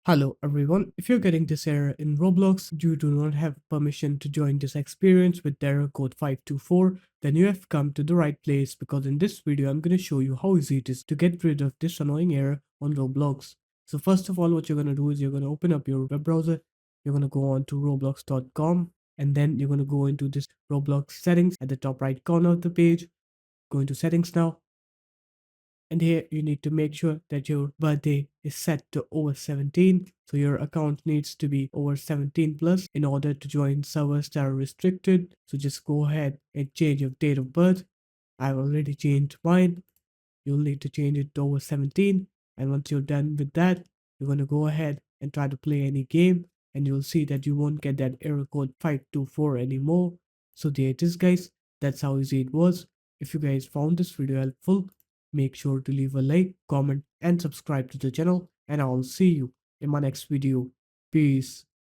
Hello everyone, if you're getting this error in Roblox, you do not have permission to join this experience with error code 524, then you have come to the right place because in this video I'm going to show you how easy it is to get rid of this annoying error on Roblox. So first of all, what you're going to do is you're going to open up your web browser, you're going to go on to roblox.com, and then you're going to go into this Roblox settings at the top right corner of the page. Go into settings now, and here you need to make sure that your birthday is set to over 17. So your account needs to be over 17 plus in order to join servers that are restricted. So just go ahead and change your date of birth. I've already changed mine. You'll need to change it to over 17. And once you're done with that, you're going to go ahead and try to play any game. And you'll see that you won't get that error code 524 anymore. So there it is, guys. That's how easy it was. If you guys found this video helpful, make sure to leave a like, comment, and subscribe to the channel. And I'll see you in my next video. Peace.